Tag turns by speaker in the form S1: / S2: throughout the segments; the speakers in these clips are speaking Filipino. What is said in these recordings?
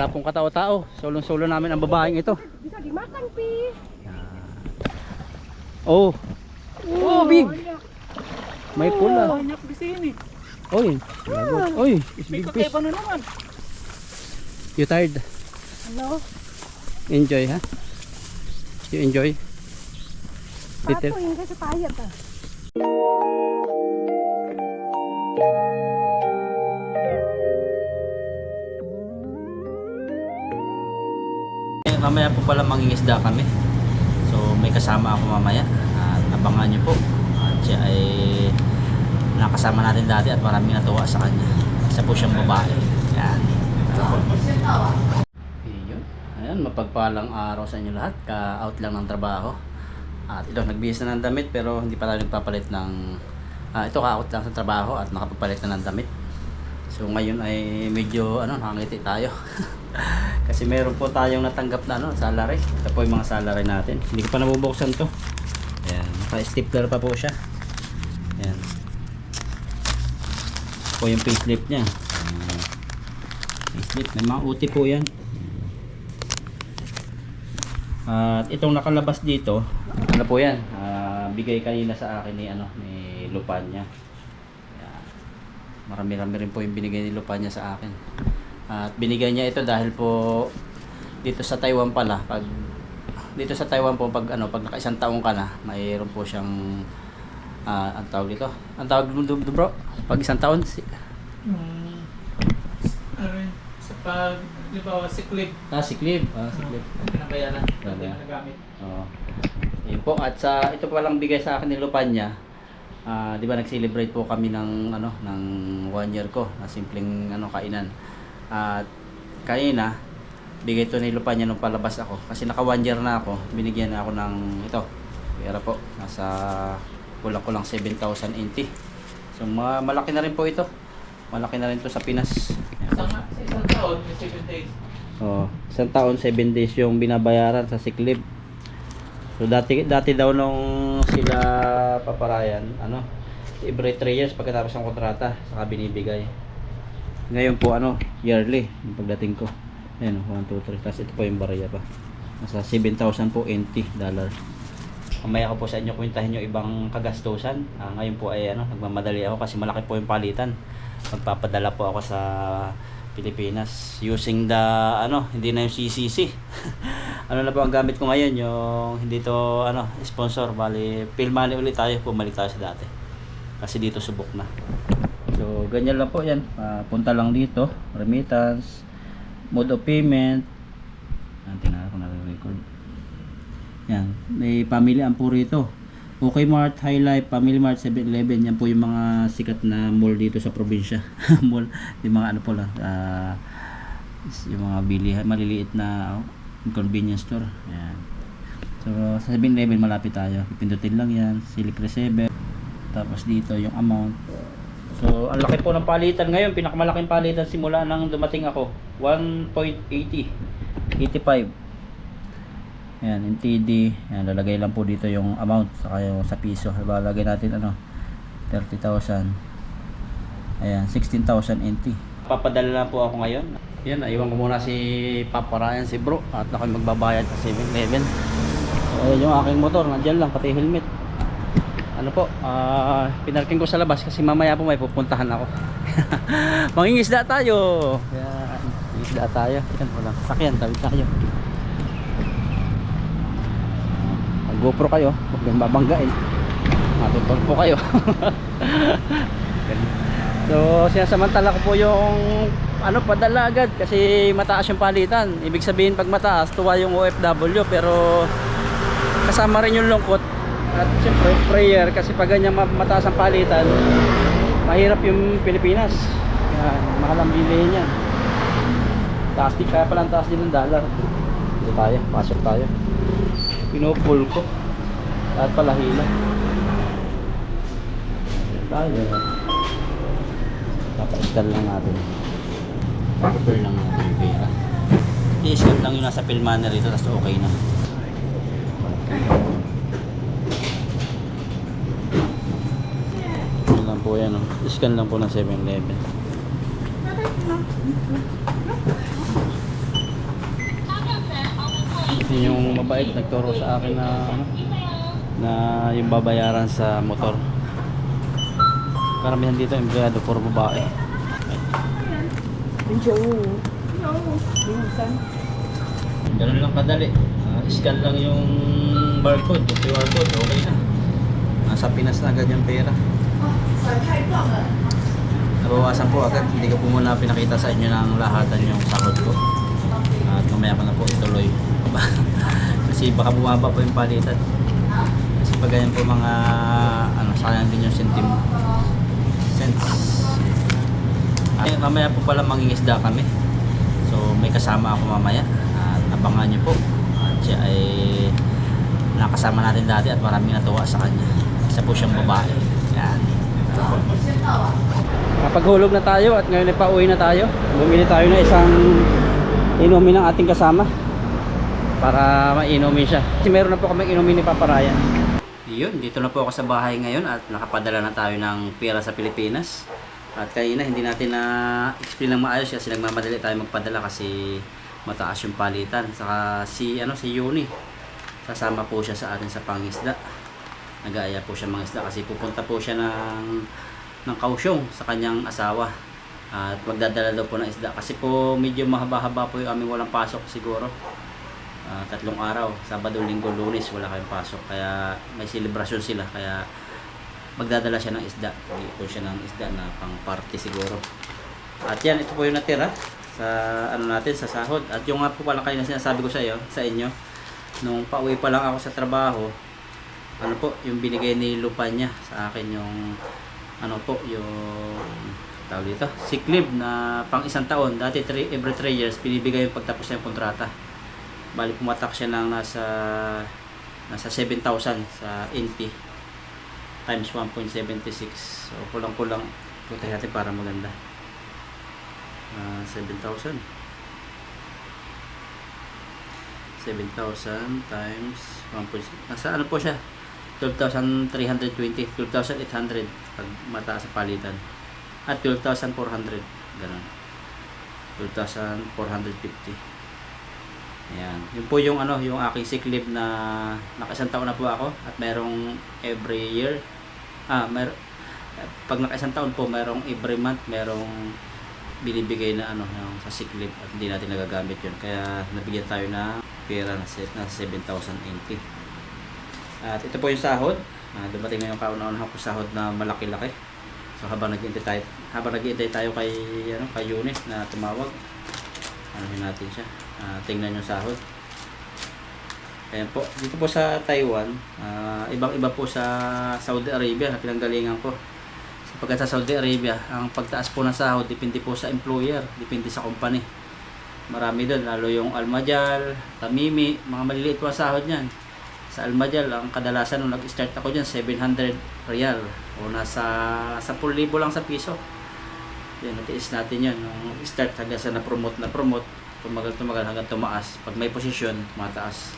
S1: wala pong katao-tao. Solo-solo namin ang babaeng ito.
S2: Bisa dimakan, Pi.
S1: Oh. Oh, big. May pula.
S3: Banyak di sini.
S1: Oy. Lagot. Oy, is
S3: May
S1: big fish.
S3: kakaiba na naman.
S1: You tired?
S2: Hello?
S1: Enjoy, ha? You enjoy?
S2: Pato,
S1: Little.
S2: yung kasi payat ah.
S1: Mamaya po pala mangingisda kami. So may kasama ako mamaya. At abangan nyo po. At siya ay nakasama natin dati at maraming natuwa sa kanya. Isa po siyang babae. Yan. Ayun. Ayan, mapagpalang araw sa inyo lahat. Ka-out lang ng trabaho. At ito, nagbihis na ng damit pero hindi pa tayo nagpapalit ng... ito ka-out lang sa trabaho at nakapapalit na ng damit. So ngayon ay medyo nakangiti tayo. Kasi meron po tayong natanggap na salary. Ito po yung mga salary natin. Hindi ko pa nabubuksan to. Ayan, naka-stapler pa po siya. Ayan. Ito po yung payslip niya. Payslip, may mga uti po yan. At itong nakalabas dito, ano po yan? Bigay kanina sa akin ni Lupanya. Marami-rami rin po yung binigay ni Lupanya sa akin. At binigay niya ito dahil po dito sa Taiwan pala, pag dito sa Taiwan po pag naka-isang taon ka na, mayroon po siyang ang tawag dito. Ang tawag dito, bro, pag isang taon
S3: Sa pag, di ba, sick-leave.
S1: sick-leave. Sick-leave.
S3: Pinabayaran.
S1: Hindi
S3: na nagamit.
S1: Oo. Yun po, at sa ito pa lang bigay sa akin ni Lupanya. Di ba nag-celebrate po kami ng ng 1 year ko na simpleng kainan. At kanina bigay ito ni Lupanya nung palabas ako kasi naka 1 year na ako, binigyan na ako ng ito. Pera po, nasa kulang-kulang 7,000 NT. So malaki na rin po ito. Malaki na rin to sa Pinas.
S3: Isang taon, may 7 days.
S1: Oh, isang taon 7 days yung binabayaran sa sick leave. So dati daw nung sila paparayan, every 3 years pagkatapos ng kontrata saka binibigay. Ngayon po yearly yung pagdating ko. Ayan 1, 2, 3. Tapos ito po yung barya pa. Nasa 7,000 po NT dollar. Mamaya ko po sa inyo kwentahin yung ibang kagastusan. Ngayon po ay nagmamadali ako kasi malaki po yung palitan. Magpapadala po ako sa Pilipinas using the hindi na yung CCC. Na po ang gamit ko ngayon, yung hindi to sponsor, bali Phil Money ulit tayo, bumalik tayo sa dati. Kasi dito subok na. So ganyan lang po yan. Punta lang dito, remittance, mode of payment. Tingnan ko na-record. Yan, may family ang po rito. Okay Mart, High Life, Family Mart, 7-Eleven, yan po yung mga sikat na mall dito sa probinsya. Mall, yung mga po lang, yung mga bilihan, maliliit na convenience store. Yan. So sa 7-Eleven malapit tayo, pipindutin lang yan, Silk Receiver. Tapos dito yung amount. So ang laki po ng palitan ngayon, pinakamalaking palitan simula nang dumating ako, 1.80, 85. Ayan, NTD. Ayan, lalagay lang po dito yung amount saka yung sa piso. Lalagay natin 30,000. Ayan, 16,000 NT. Papadala na po ako ngayon. Yan, naiwan ko muna si Papa Ryan, si bro. At ako magbabayad sa 7-Eleven. Ayan yung aking motor, nandyan lang, pati helmet. Pinarking ko sa labas kasi mamaya po may pupuntahan ako. Mangingisda tayo. Ayan, mangingisda tayo. Ayan, walang sakyan, tawid tayo. GoPro kayo, huwag nang babanggain, matutol po kayo. So sinasamantala ko po yung padala agad kasi mataas yung palitan. Ibig sabihin pag mataas tuwa yung OFW, pero kasama rin yung lungkot at siyempre prayer kasi pag ganyan mataas ang palitan mahirap yung Pilipinas. Yan, mahal ang bilihin yan. Taas din, kaya palang taas din ng dollar. Dito tayo, pasok tayo. Pinupull ko at pala hila tayo. Papa-scan lang natin, prepare lang natin yung pera. I-scan lang yung nasa Phil Money rito, tapos okay na. Yun lang po yan, scan lang po ng 7-Eleven. Yun yung mabait nagturo sa akin na ano, na yung babayaran sa motor. Karamihan dito empleyado puro babae. Ganun lang kadali. Scan lang yung barcode, yung QR code, okay na. Nasa Pinas na agad yung pera. Nabawasan po agad, hindi ko po muna pinakita sa inyo ng lahatan yung sahod ko. At mamaya ko na po ituloy. Kasi baka bumaba po yung palitan. Kasi pag ganyan po mga ano, sayang din yung cents. Ay, mamaya po pala mangingisda kami. So may kasama ako mamaya. At abangan nyo po. At siya ay nakasama natin dati at maraming natuwa sa kanya. Isa po siyang babae. Yan. Napaghulog na tayo at ngayon ay pauwi na tayo. Bumili tayo na isang inumin ng ating kasama para mainumin siya. Kasi meron na po kami inumin ni Papa Ryan. Yun, dito na po ako sa bahay ngayon at nakapadala na tayo ng pera sa Pilipinas. At kanina hindi natin na explain ng maayos kasi nagmamadali tayo magpadala kasi mataas yung palitan. Saka si Yuni, sasama po siya sa atin sa pangisda. Nag-aaya po siya mga isda kasi pupunta po siya ng Kaohsiung sa kanyang asawa. At magdadala daw po ng isda kasi po medyo mahaba-haba po yung aming walang pasok siguro. 3 araw, Sabado, Linggo, Lunes wala kayong pasok kaya may celebration sila kaya magdadala siya ng isda. Hindi po siya ng isda na pang party siguro. At yan, ito po yung natira sa natin sa sahod. At yung nga po pala kayo na sinasabi ko sa inyo nung pauwi pa lang ako sa trabaho, yung binigay ni Lupa niya sa akin yung yung tawag dito, sick leave na pang 1 taon. Dati every 3 years binibigay yung pagtapos ng kontrata. Bali pumatak siya ng nasa 7,000 sa NT times 1.76. So kulang-kulang punta natin para maganda. 7,000 times 1. Nasa ano po siya? 12,320, 12,800 pag mataas sa palitan. At 12,400 ganun. 12,450. Ayan. Yun po yung yung aking sick leave na naka-1 taon na po ako at merong every year. Pag naka-1 taon po, merong every month, merong binibigay na yung sa sick leave at hindi natin nagagamit yun. Kaya nabigyan tayo na pera na 7,080. At ito po yung sahod. Dumating na yung kauna-unahang sahod na malaki-laki. So habang nag-iintay tayo kay Yuni na tumawag, natin siya. Tingnan yung sahod. Ayan po. Dito po sa Taiwan, ibang-iba po sa Saudi Arabia na pinanggalingan ko. Sapagkat sa Saudi Arabia, ang pagtaas po ng sahod depende po sa employer, depende sa company. Marami doon, lalo yung Almajal, Tamimi, mga maliliit po ang sahod niyan. Sa Almajal, ang kadalasan nung nag-start ako dyan, 700 real o nasa 10,000 lang sa piso. Yan, natiis natin yan. Nung start hanggang sa na-promote, tumagal hanggang tumaas. Pag may posisyon, mataas.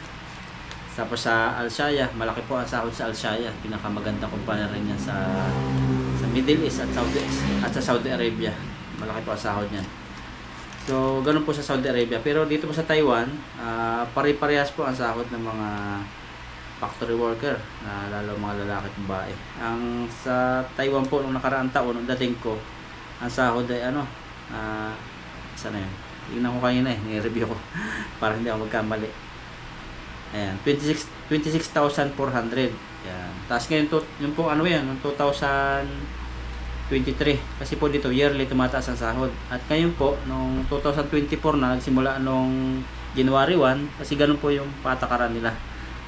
S1: Tapos sa Alshaya, malaki po ang sahod sa Alshaya. Pinakamagandang kumpanya rin yan sa Middle East at sa Saudi Arabia. Malaki po ang sahod niyan. So, ganun po sa Saudi Arabia. Pero dito po sa Taiwan, pare-parehas po ang sahod ng mga factory worker, lalo mga lalaki at babae. Ang sa Taiwan po, nung nakaraang taon, nung dating ko, ang sahod ay sana yun? Tingnan ko kanina ni-review ko para hindi ako magkamali. Ayan, 26,400. Yan. Tapos ngayon yung po yung 2023 kasi po dito yearly tumataas ang sahod. At ngayon po nung 2024 na nagsimula nung January 1 kasi ganun po yung patakaran nila.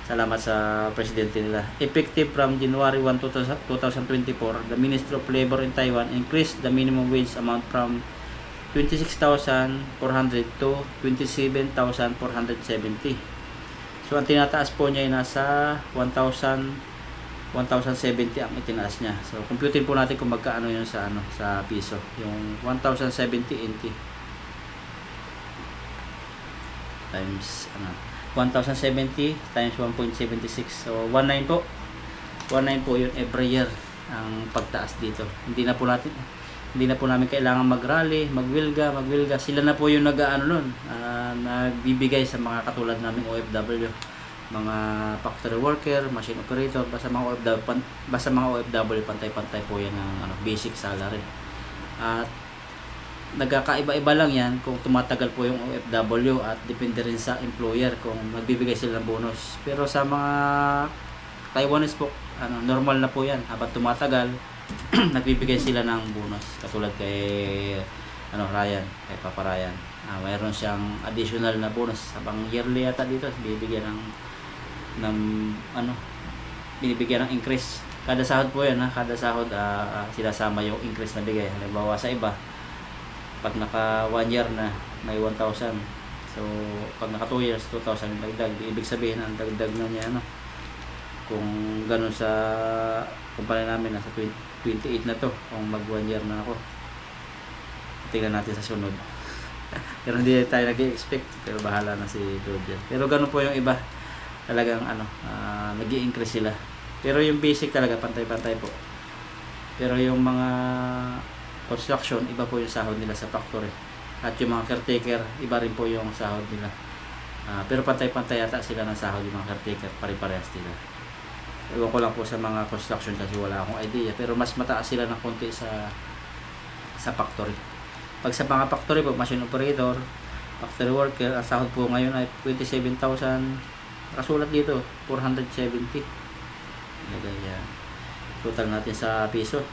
S1: Salamat sa presidente nila. Effective from January 1, 2024, the Ministry of Labor in Taiwan increased the minimum wage amount from 26,400 to 27,470. So ang tinataas po niya ay nasa 1,070 ang itinaas niya. So computin po natin kung magkaano yun sa sa piso. Yung 1,070 NT times 1,070 times 1.76. So 19 po. 19 po yun every year ang pagtaas dito. Hindi Hindi na po namin kailangan mag-rally, magwilga. Sila na po yung nagbibigay sa mga katulad naming OFW. Mga factory worker, machine operator, basta mga OFW, pantay-pantay po yan ng basic salary. At nagkakaiba-iba lang yan kung tumatagal po yung OFW at depende rin sa employer kung magbibigay sila ng bonus. Pero sa mga Taiwanese po, normal na po yan. Habang tumatagal, nagbibigay sila ng bonus. Katulad kay Ryan, kay Papa Ryan. Mayroon siyang additional na bonus. Habang yearly yata dito, binibigyan ng increase. Kada sahod po yan, kada sahod sinasama yung increase na bigay. Halimbawa sa iba, pag naka 1 year na may 1,000, so pag naka 2 years 2,000 dagdag. Ibig sabihin ang dagdag na niya kung ganun sa kumpanya namin, nasa 28 na to kung mag 1 year na ako. Tingnan natin sa sunod. Pero hindi tayo nag-expect, pero bahala na si Georgia. Pero ganun po yung iba, talagang nag-i-increase sila. Pero yung basic talaga pantay-pantay po. Pero yung mga construction, iba po yung sahod nila sa factory. At yung mga caretaker, iba rin po yung sahod nila. Pero pantay-pantay yata sila ng sahod, yung mga caretaker, pare-parehas sila. Ewan ko lang po sa mga construction kasi wala akong idea. Pero mas mataas sila ng konti sa factory. Pag sa mga factory po, machine operator, factory worker, ang sahod po ngayon ay 27,000. Nakasulat dito, 470. Yan. Total natin sa piso.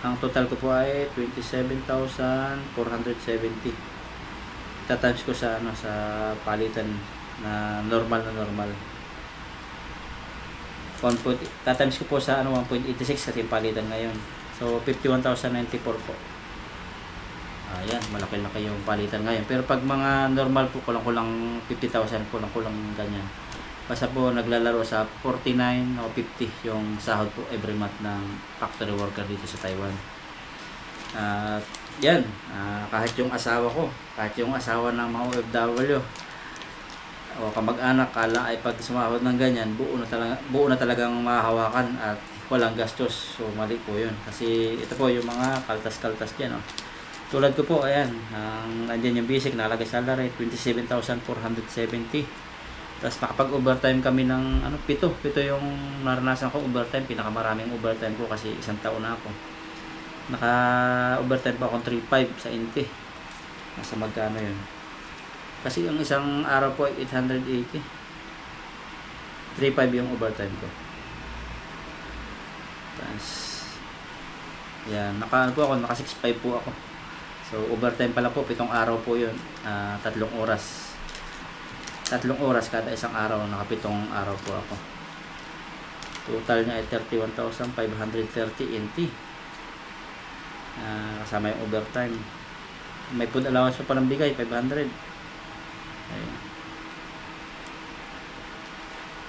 S1: Ang total ko po ay 27,470. Tatimes ko sa sa palitan na normal. Tatimes ko po sa 1.86 kasi palitan ngayon. So 51,094 po. Ayan, malaki-laki yung palitan ngayon. Pero pag mga normal po, kulang 50,000 po, kulang ganyan. Basta po naglalaro sa 49 o 50 yung sahod po every month ng factory worker dito sa Taiwan. Yan, kahit yung asawa ko, kahit yung asawa ng mga OFW o kamag-anak, kala ay pag sumahod ng ganyan, buo na talagang mahahawakan at walang gastos. So mali po yun. Kasi ito po yung mga kaltas-kaltas dyan. Tulad ko po, ayan, andyan yung basic, nakalagay salary, 27,470. Tapos nakapag-overtime kami ng 7 yung naranasan ko overtime, pinakamaraming overtime ko kasi isang taon na ako. Naka-overtime pa akong 3.5 sa Inti. Nasa magkano yun? Kasi yung isang araw po ay 880. 3.5 yung overtime ko. Tapos yan, naka 6.5 po ako. So overtime pala po, 7 araw po yun. 3 oras. 3 oras kada isang araw, naka 7 araw po ako. Total niya ay 31,530 NT. Kasama yung overtime. May food allowance pa palang bigay, 500. Ayun.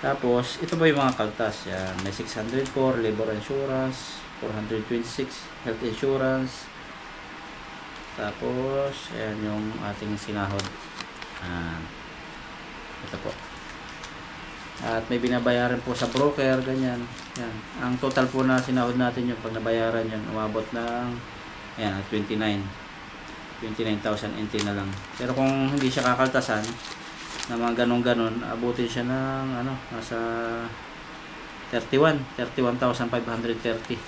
S1: Tapos, ito po yung mga kaltas. Yan. May 604, labor insurance, 426, health insurance. Tapos, ayan yung ating sinahod. Ito po. At may binabayaran po sa broker, ganyan. Yan. Ang total po na sinahod natin yung pag nabayaran yun, umabot ng 29,000 NT na lang. Pero kung hindi siya kakaltasan, na mga ganun-ganon, abutin siya ng nasa 31,530.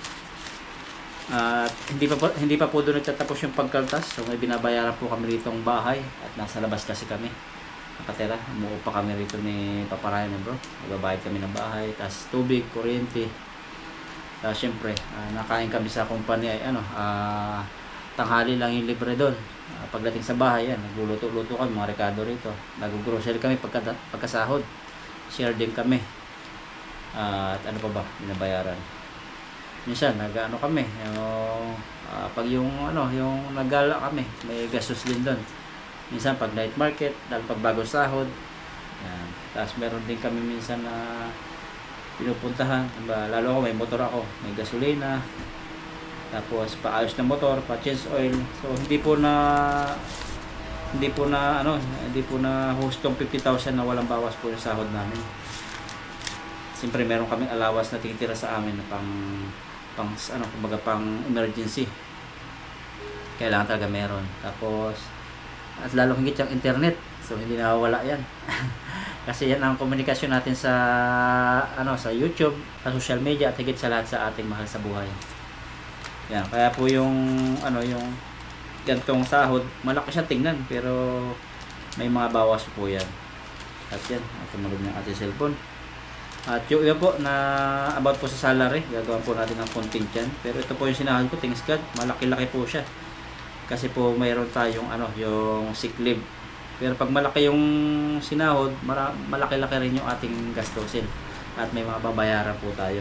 S1: At hindi pa po doon nagtatapos yung pagkaltas. So may binabayaran po kami rito ng bahay at nasa labas kasi kami nakatira. Umuo pa kami rito ni Papa Ryan, bro. Nagbabayad kami ng bahay, tapos tubig, kuryente. Tapos syempre, nakain kami sa company ay tanghali lang yung libre doon. Pagdating sa bahay, nagluluto-luto kami, mga rekado rito. Nag-grocery kami pagkasahod. Share din kami. At ano pa ba, binabayaran. Minsan, kami, pag yung naggala kami, may gastos din doon. Minsan, pag night market, dahil pag bagong sahod. Yan. Tapos meron din kami minsan na pinupuntahan. Lalo ako, may motor ako, may gasolina. Tapos paayos ng motor, pa-change oil. So hindi po na hustong 50,000 na walang bawas po yung sahod namin. Siyempre meron kaming allowance na titira sa amin na pang ano, kumbaga pang emergency. Kailangan talaga meron. Tapos at lalo higit yung internet. So hindi nawawala 'yan. Kasi yan ang komunikasyon natin sa ano, sa YouTube, sa social media at higit sa lahat sa ating mahal sa buhay. Yan, kaya po yung ano, yung gantong sahod, malaki siya tingnan pero may mga bawas po yan. At yan, tumunog ng ating cellphone. At yung iba po na about po sa salary, gagawin po natin ng konting dyan. Pero ito po yung sinahod ko, thanks God, malaki-laki po siya. Kasi po mayroon tayong ano, yung sick leave. Pero pag malaki yung sinahod, malaki-laki rin yung ating gastusin. At may mga babayaran po tayo.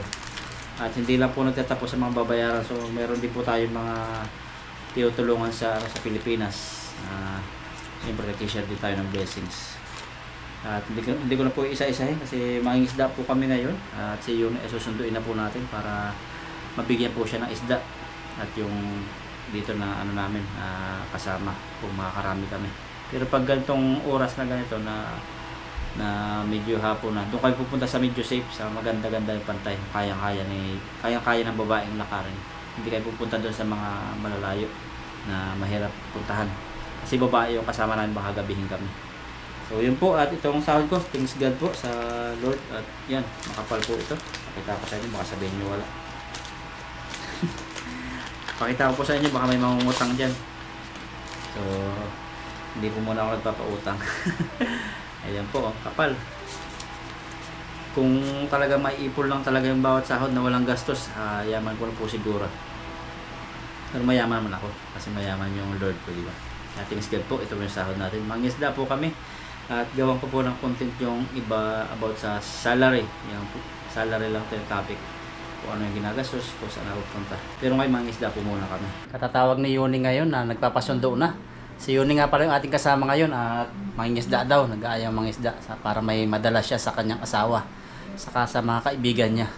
S1: At hindi lang po nagtatapos sa mga babayaran. So meron din po tayong mga tinutulungan sa Pilipinas. Siyempre nag-share din tayo ng blessings. At hindi ko na po isa-isahin kasi mangingisda po kami ngayon. At si Yun susunduin na po natin para mabigyan po siya ng isda. At yung dito na ano namin kasama kung makakarami kami. Pero pag ganitong oras na ganito na medyo hapon na, doon kayo pupunta sa medyo safe, sa maganda-ganda yung pantay, kayang-kaya ng babaeng lakarin. Hindi kayo pupunta doon sa mga malalayo na mahirap puntahan. Kasi babae yung kasama namin, baka gabihin kami. So yun po, at itong sahod ko, thanks God po sa Lord. At yan, makapal po ito. Pakita ko sa inyo, baka sabihin nyo wala. Pakita ko po sa inyo, baka may mangungutang dyan. So hindi po muna ako nagpapautang. Ayan po, kapal. Kung talaga maiipon lang talaga yung bawat sahod na walang gastos, yaman ko na po siguro. Pero mayaman man ako kasi mayaman yung Lord ko, di ba? Thanks God po, ito yung sahod natin. Mangisda po kami at gawan ko po ng content yung iba about sa salary. Yung salary lang ito yung topic. Kung ano yung ginagastos, kung saan ako punta. Pero ngayon mangisda po muna kami. Katatawag ni Yuni ngayon na nagpapasundo na. Si Yuni nga pala yung ating kasama ngayon at mangingisda daw, nag-aayang mangisda para may madala siya sa kanyang asawa saka sa mga kaibigan niya.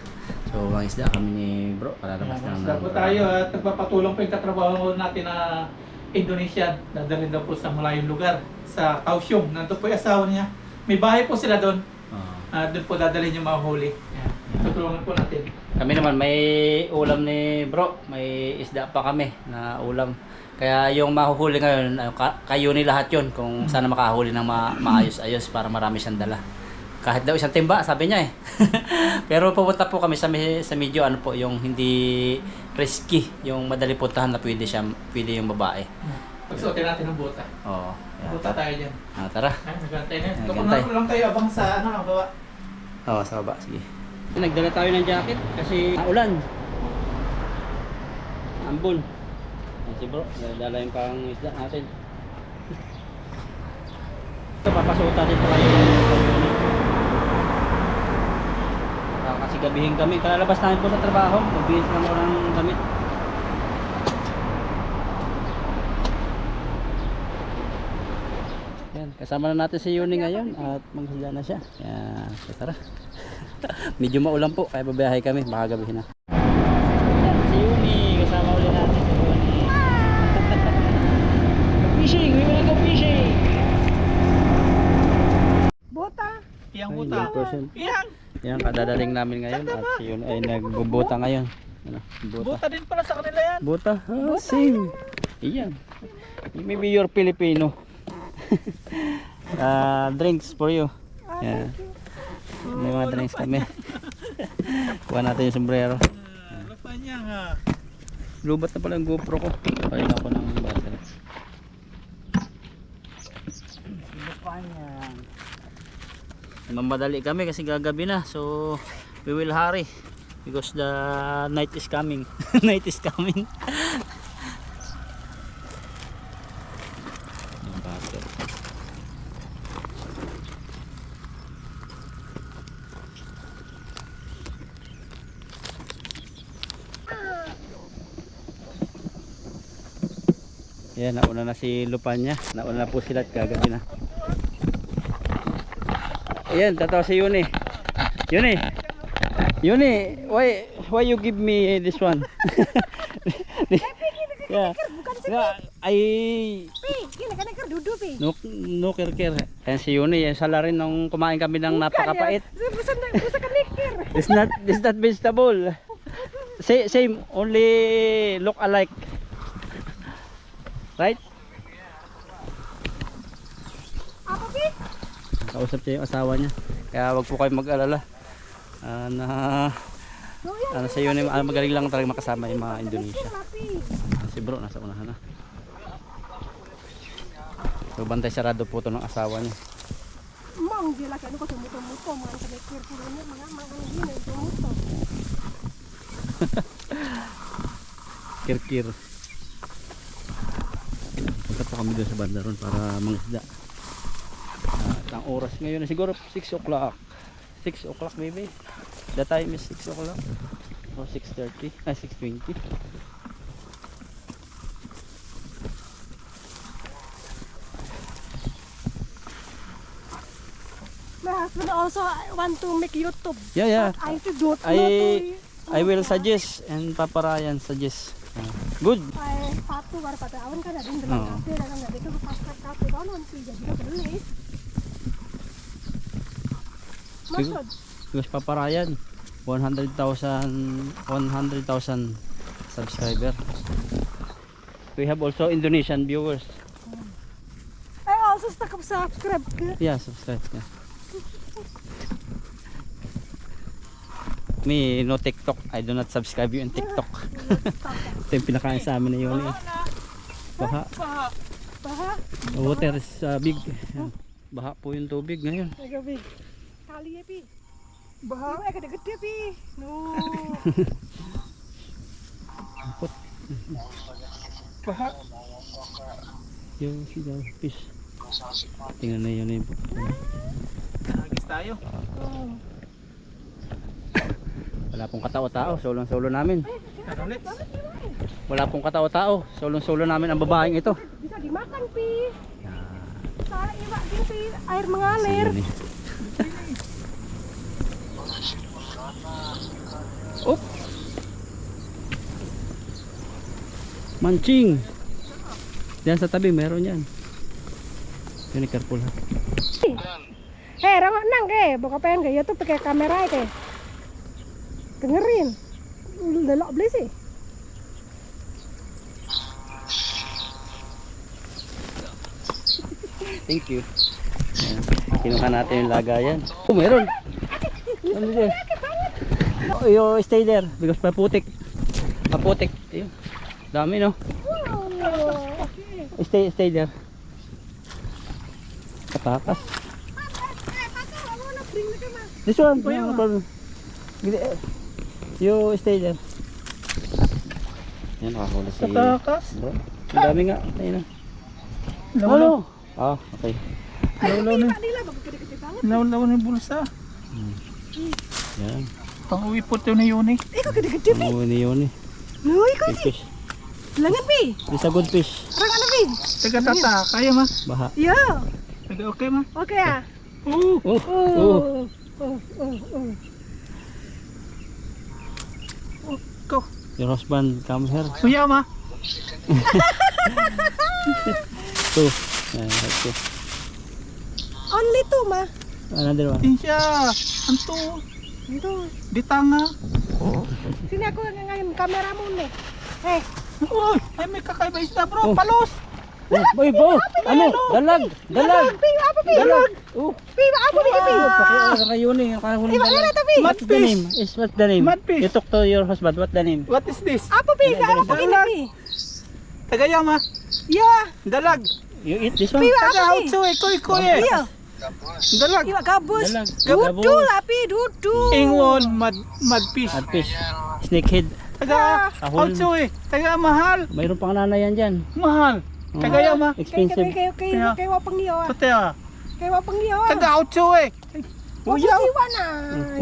S1: So mangisda kami ni bro, palalabas na
S3: Mangisda po tayo at nagpapatulong po yung katrabaho natin na Indonesian. Dadalhin daw po sa malayong lugar, sa Kaohsiung. Nandun po yung asawa niya. May bahay po sila doon. Doon po dadalhin yung mga huli. Tutulungan po natin.
S1: Kami naman may ulam ni bro, may isda pa kami na ulam. Kaya yung mahuhuli ngayon, kayo ni lahat yun kung sana makahuli ng maayos-ayos para marami siyang dala. Kahit daw isang timba, sabi niya eh. Pero pupunta po kami sa medyo ano po, yung hindi risky, yung madali puntahan na pwede yung babae.
S3: Pagsuotin natin ng buta.
S1: Oo.
S3: Buta tayo dyan.
S1: Tara.
S3: Ay, nagantay na yun.
S1: Nagantay.
S3: Tukunan lang tayo abang sa ang baba.
S1: Oo, sa baba. Sige. Nagdala tayo ng jacket kasi ulan. Ambon. Si bro, dala yung pang isda natin. Ito, papasutan dito kayo. Kasi gabihin kami. Kalalabas namin po sa trabaho. Magbihis lang ako ng damit. Yan, kasama na natin si Yuni ngayon at maghila na siya. Yan, tara. Medyo maulan po, kaya babiyahe kami. Baka gabihin na. Yan, si Yuni, kasama ulit natin si Yuni. Fishing, we will go fishing.
S2: Bota.
S3: Iyang buta. Iyang.
S1: Yan, kadadaling namin ngayon at si Yuni ay nagbubuta ngayon. Ano,
S3: Buta din pala sa kanila yan.
S1: Buta? Same. Iyan. Maybe you're Filipino. Drinks for you. Yeah. May mga drinks kami. Kuha natin yung sombrero.
S3: Lapanya nga.
S1: Lubat na pala yung GoPro ko. Kaya ako ng battery. Mamadali kami kasi gagabi na. So we will hurry because the night is coming. Night is coming. Yung battery. Yan, nauna na si Lupanya. Nauna na po sila at gagabi na. Ayan, tatawa si Yuni. Yuni, why you give me this one? Yeah. No care. Ayan si Yuni, yan sala rin nung kumain kami ng napakapait. This not vegetable. Same, only look alike. Right?
S2: Apa, Pi?
S1: Kausap siya yung asawa niya. Kaya wag po kayo mag-alala. Sa yun, magaling lang talaga makasama yung mga Indonesia. Si bro, nasa unahan na. So, bantay sarado po to ng asawa niya.
S2: Mang, dia laki ano ko tumuto-muto. Mga kamikir po rin mga gini, tumuto.
S1: Kirkir. Punta po kami doon sa banda ron para mangisda. Ang oras ngayon siguro 6 o'clock. 6 o'clock maybe. The time is 6 o'clock. Or 6:30. 6:20.
S2: My husband also want to make YouTube.
S1: Yeah.
S2: But I do not know.
S1: I will suggest and Papa Ryan suggest. Good.
S2: Ay, patu war pada awan kan ada
S1: Oo.
S2: dengan kafe dan ada itu pas kafe kau nanti jadi kau beli. Maksud,
S1: Because Papa Ryan 100,000 subscriber. We have also Indonesian viewers.
S2: I also subscribe ke.
S1: Yeah, subscribe. Yeah. Me, no TikTok. I do not subscribe you in TikTok. Ito yung pinakain sa amin na yun. Baha.
S2: Baha.
S1: The water is big. Ayan. Baha po yung tubig ngayon.
S2: Agak big. Kali ya pi. Baha. Agak gede pi. No.
S1: Kapot.
S3: Baha.
S1: Yung sigaw fish. Tingnan na yun.
S3: Nagis tayo.
S2: Oh.
S1: Wala pong katao-tao. Solong-solo namin.
S3: Karolit.
S1: Wala pong katao-tao. Solong-solo namin ang babaeng ito.
S2: Bisa dimakan pi. Soalnya iwak din pi air mengalir.
S1: Ayun eh. Op. Mancing. Diyan sa tabi meron yan. Yan, careful ha.
S2: Rawak nang ke, buka pengen ke YouTube pakai kamera ke. Dengerin. Delok beli sih.
S1: Thank you. Ayan. Kinuha natin yung lagayan. Oh, meron. Ano dyan? Oh, you stay there because paputik. Paputik. Ayun. Dami no.
S2: Wow.
S1: Stay there. Katakas. This one. No problem. You stay there. Yan, nakahuli si
S3: Katakas.
S1: bro. Ang dami nga. Ayun na.
S3: Nawalaw.
S1: Ah, okay.
S3: Nawalaw na.
S2: Nila bagus gede-gede banget.
S3: Nawalaw na yung bulsa.
S1: Yan.
S3: Pang-uwi po ito na yun eh.
S2: Kok gede-gede pi.
S1: Ang yun eh.
S2: No, iko
S1: Big fish.
S2: Lengan pi.
S1: It's a good fish.
S2: Orang ano pi?
S3: Taga tata, kaya ma?
S1: Baha.
S2: Yo.
S3: Taga okay ma?
S2: Oke ya.
S1: Oh.
S3: Go.
S1: Your husband come here.
S3: Kuya ma?
S1: Two. Okay.
S2: Only two mah.
S1: Another one.
S3: Insya. Anto.
S2: Itu.
S3: Di tanga.
S2: Sini aku ngayon kameramu nih.
S3: Uy, ay may kakaiba isda bro.
S1: Oh.
S3: Palos.
S1: Oh, boy, bo. Ano? Dalag. Dalag.
S2: Pi, apa pi?
S1: Dalag. Oh.
S2: Pi, apa pi pi?
S1: Kayo ni. Nakahuli
S2: Iba
S1: dalag.
S2: na tapi.
S1: What's the name? What's the name?
S3: Mudfish.
S1: You talk to your husband. What's the name?
S3: What is this?
S2: Apa pi? Apa begini pi?
S3: Tagaya ma?
S2: Ya.
S3: Dalag.
S1: You eat this one?
S2: Pi,
S3: Taga
S2: apa pi?
S3: outso eh. Koy eh.
S2: Iya.
S3: Dalag.
S2: Iwa gabus.
S1: Dalag.
S2: Dudu lah pi, dudu.
S3: Ingon mudfish.
S1: At fish. Snakehead.
S3: Taga
S1: Ahol.
S3: outso eh. Taga mahal.
S1: Mayroon pang nanayan dyan.
S3: Mahal. Tagaya ma?
S1: Expensive.
S2: Kayak wapang niyo ah.
S3: Totea.
S2: Kayak wapang niyo ah.
S3: Taga outso eh.
S2: Uyaw. Iwana.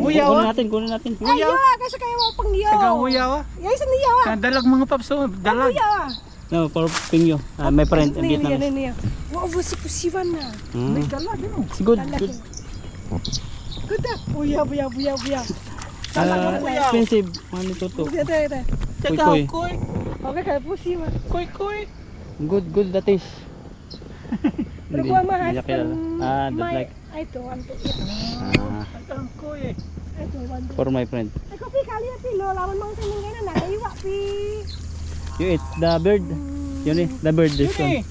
S3: Uyaw,
S1: Kunin
S3: ah.
S1: natin, kunin natin.
S2: Ayo, kasi kayak wapang niyo.
S3: Taga uyaw ah.
S2: Ya isa niyo ah.
S3: Dalag mga paps oh. Dalag.
S2: Uyaw ah.
S1: No, for Pingyo. My friend in
S2: Nih,
S1: Vietnam.
S2: nih. Wah, você possível na.
S3: May dalag yun oh.
S1: It's good.
S2: Dalag.
S1: Good.
S2: Good ah. Uyaw.
S1: Expensive. Money tuto.
S2: Ito.
S3: Taga
S1: Koy.
S3: koy.
S2: Okay, kayak possível.
S3: Koy.
S1: Good that is.
S2: Pero gua mah
S1: Hindi niya kilala.
S2: husband.
S1: That's like
S2: Ito, one to
S1: ah,
S3: Taga koy eh.
S2: Ito, one to.
S1: for my friend.
S2: kopi kali na pilo, lawan mga siningay na nagaiwa pi.
S1: You eat the bird. Yun eh, the bird this one.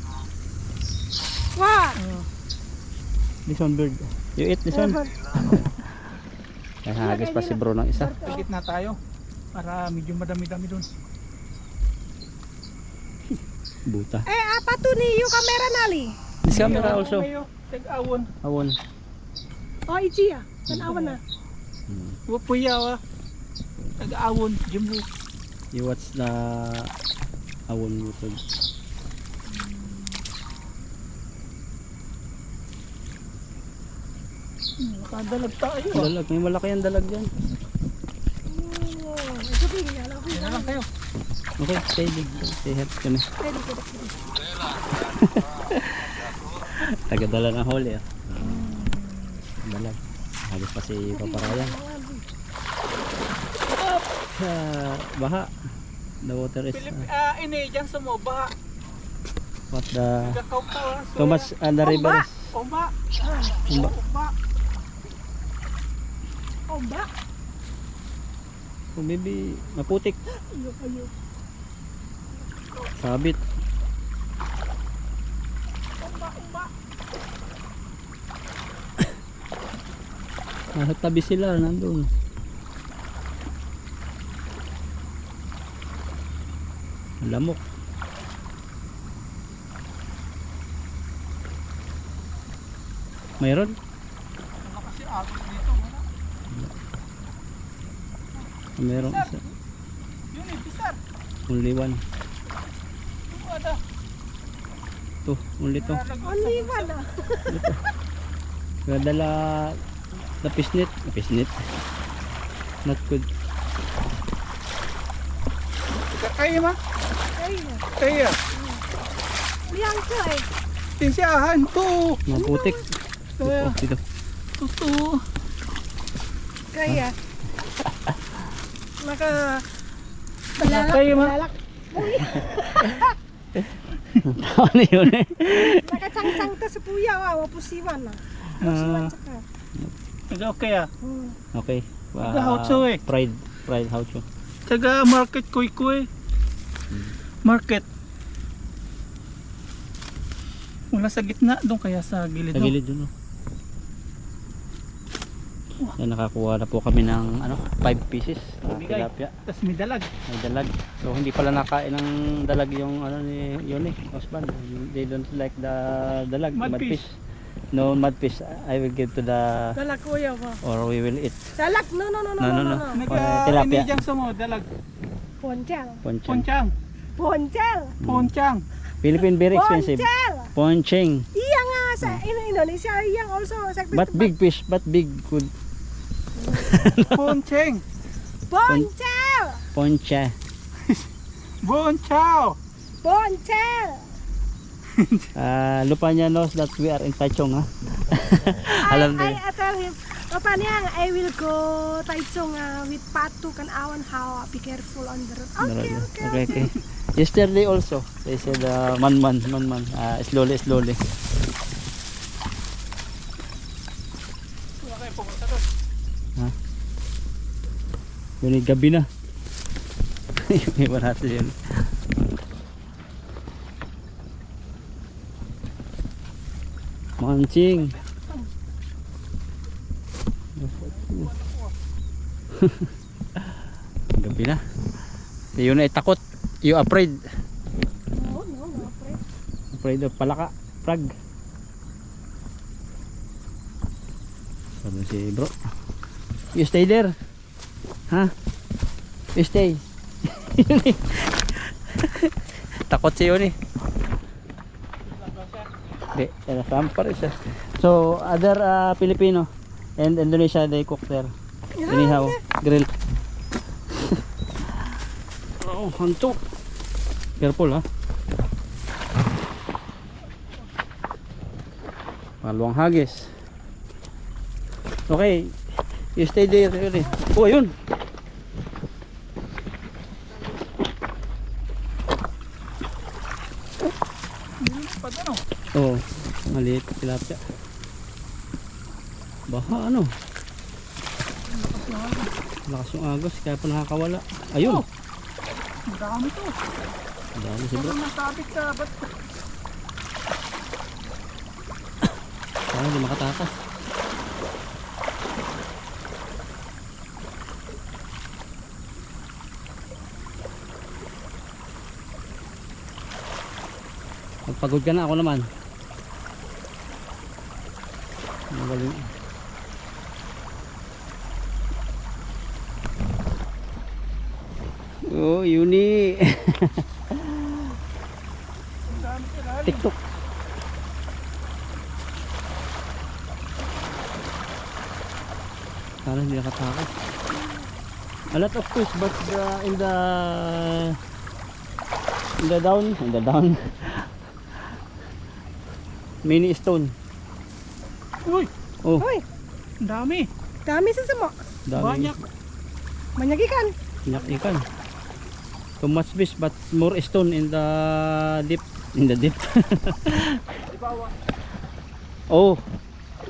S2: What?
S1: This one bird. You eat this one. Ay, hagis pa si bro ng isa.
S3: Pagit na tayo. Para medyo madami-dami dun.
S1: Buta.
S2: Apa to ni yung camera nali?
S1: This camera also.
S3: Tag-awon.
S1: Awon.
S2: Oh, iti ya. Tanawan na.
S3: Wapuyawa. Tag-awon. Jumbo.
S1: You watch the awon method.
S3: Nakadalag tayo.
S1: Dalag, may malaki ang dalag dyan.
S2: Oh, kopi ya lang.
S3: Yan na lang kayo.
S1: Okay, stay big. Stay help kami.
S2: Pwede ko.
S1: Tagadala ng huli ah. Dalag. Hagis pa si Paparayan. Baha. The water is
S3: Ini dyan sa mo. Baha.
S1: what the
S3: Gakaw pa.
S1: too much the river is.
S3: Omba.
S1: Omba.
S3: Omba.
S2: Omba.
S1: Oh, maybe maputik.
S2: Ayo.
S1: Sabit.
S3: Omba.
S1: Nasa tabi sila nandun. Lamok. Mayroon?
S3: Ano kasi agos dito.
S1: Mayroon isa.
S3: Yun eh, pisar.
S1: Only one.
S3: Ito ada.
S1: To, only to.
S2: Only one ah.
S1: Nadala na pisnit. Pisnit. Not good.
S3: Kaya ma?
S2: Kaya.
S3: Kaya.
S2: Liang ko eh.
S3: Tinsiyahan to.
S1: Maputik.
S3: Kaya.
S1: Dito.
S3: Totoo.
S2: Kaya. Maka
S3: Kaya ma?
S2: balalak.
S1: Ano yun eh?
S2: Nakachang-chang to sa puya wa pusiwan na. Pusiwan tsaka.
S3: Okay ah.
S1: Okay.
S3: Nag-haucho eh.
S1: Pride haucho.
S3: Taga market kuy. Market. Wala sa gitna doon kaya sa gilid.
S1: Sa gilid dun. Yan, nakakuha na po kami ng 5 pieces na
S3: Bigay.
S1: tilapia.
S3: Tapos may dalag.
S1: May dalag. So hindi pala nakain ng dalag yung ni Yoni, husband. They don't like the dalag,
S3: Mudfish.
S1: No mudfish. I will give to the
S2: Dalak kuya ba?
S1: or we will eat.
S2: Dalak no.
S1: No.
S3: Nag-ini
S1: tilapia.
S3: dyan sa mo dalag.
S2: Ponchel.
S1: Poncheng.
S3: Ponchang.
S2: Ponchel.
S3: Ponchang.
S1: Philippine very expensive.
S2: Ponchel.
S1: Poncheng.
S2: Iya nga sa Indonesia yang also sa
S1: But big fish, but big good.
S3: Poncheng.
S2: Ponchel.
S1: Poncha.
S3: Bonchao.
S2: Ponchel.
S1: Lupa niya knows that we are in Taichung, ha? Alam
S2: I
S1: din.
S2: tell him, Papa niya, I will go Taichung with Patu kan awan how be careful on the road. Okay.
S1: Yesterday also, they said man. Slowly.
S3: Wala kayo pumunta doon.
S1: Ha? Yun gabi na. Yung iba natin yun. Mancing. Gabi na. Yun ay takot. You afraid.
S2: No, afraid.
S1: Afraid of palaka. Frag. Sabi si bro. You stay there. Ha? You stay. Takot si yun eh. Hindi, nasampar siya. So, other Filipino and Indonesia, they cook there. Anyhow, grill. Oh, hanto. Careful ha. Maluwang hagis. Okay, you stay there. Oh, ayun.
S3: Pag ano?
S1: Oo, maliit tilapia. Baha ano? Lakas yung agos, kaya pa nakakawala. Ayun!
S3: Ang dami to.
S1: Ang dami si bro.
S3: Parang nasabit sa ba't.
S1: Kaya hindi makatakas. Magpagod ka na, ako naman. Magaling. Oh, Yuni.
S3: Ang dami sa lalim.
S1: TikTok. Sana hindi nakatakas. A lot of fish, but in the down mini stone.
S3: Uy!
S1: Oh,
S2: Uy,
S3: Ang dami.
S2: dami sa sumo.
S1: dami.
S3: Banyak.
S2: Manyagikan.
S1: Ikan. Too much fish, but more stone in the deep.
S3: Ibawa.
S1: Oh,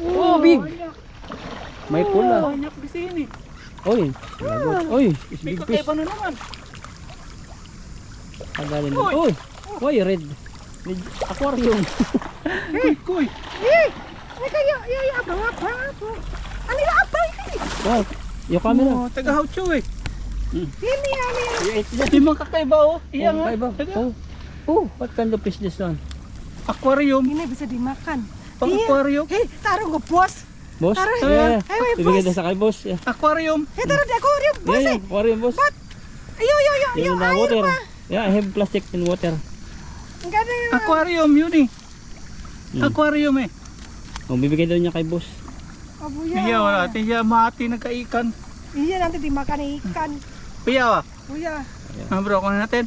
S1: oh, big.
S3: Banyak.
S1: May pula.
S3: Banyak di sini.
S1: Oy, lagot. Oy, is
S3: May
S1: big fish.
S3: kakaiba na naman.
S1: Tagalin
S3: Uy.
S1: mo. Oy, why red? Aquarium.
S3: Kuy.
S2: Eh, ay kayo, abang. Ano yung abang?
S1: Wow, yung camera.
S3: Oh, taga Haucho eh.
S2: Hindi.
S1: You ate that?
S3: Di man kakaiba oh. Iya
S1: Oh,
S3: nga.
S1: kaiba.
S3: Taga
S1: Oh, oh, what kind of fish this one?
S3: aquarium.
S2: Hindi bisa dimakan.
S3: Pang aquarium.
S2: Hey, tarong ko, boss.
S1: Boss?
S2: Tara,
S1: Yeah.
S2: ay, may
S1: Ibigay
S2: boss.
S1: na sa kay boss. Yeah.
S3: Aquarium.
S2: Hey, tarong di aquarium, boss
S1: Yeah,
S2: eh.
S1: aquarium boss.
S2: Yo,
S1: Yung na
S2: ayaw
S1: water.
S2: pa.
S1: Yeah, I have plastic in water.
S2: Ang ganda yung...
S3: Aquarium yun eh. Aquarium eh.
S1: Oh, bibigay daw niya kay boss.
S2: Abuya.
S3: Iya wala. Tiya mati nagkaikan.
S2: Iya, nanti dimakan ikan.
S3: Piya ah.
S2: Buya.
S3: Ah bro, kunin natin.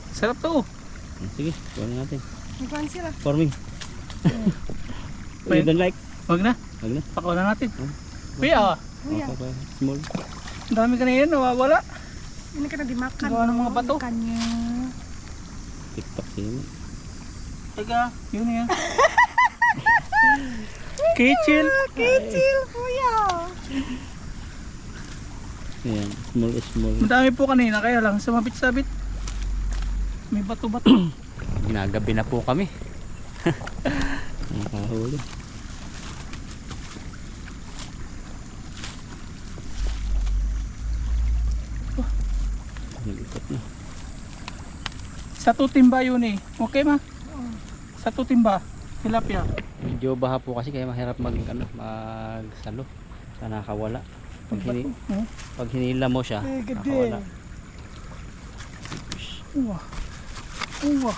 S3: Sarap to.
S1: Sige, kunin natin.
S2: Ikuan sila.
S1: For me. You
S3: Wait.
S1: don't like?
S3: Wag na.
S1: Wag na.
S3: Pakuha na natin.
S1: Hmm.
S3: Piya ah.
S2: Buya.
S1: Okay, small.
S3: Ang dami kanina nawawala.
S2: Ini kena dimakan.
S3: Gawa ng mga bato.
S2: Ikannya.
S1: TikTok sini.
S3: Taga, yun yan. Kitchen.
S2: Kecil, buya.
S1: Ayan, small.
S3: Ang dami po kanina kaya lang sumabit-sabit. May bato-bato.
S1: Ginagabi na po kami. Nakahuli. Nalikot na.
S3: Sa tutimba yun eh. Okay ma? Sa tutimba. Tilapia.
S1: Medyo baha po kasi kaya mahirap magsalo. Sa nakawala. Pag hinila mo siya,
S2: Eh, gede.
S1: nakawala.
S3: Uwa. Uwa.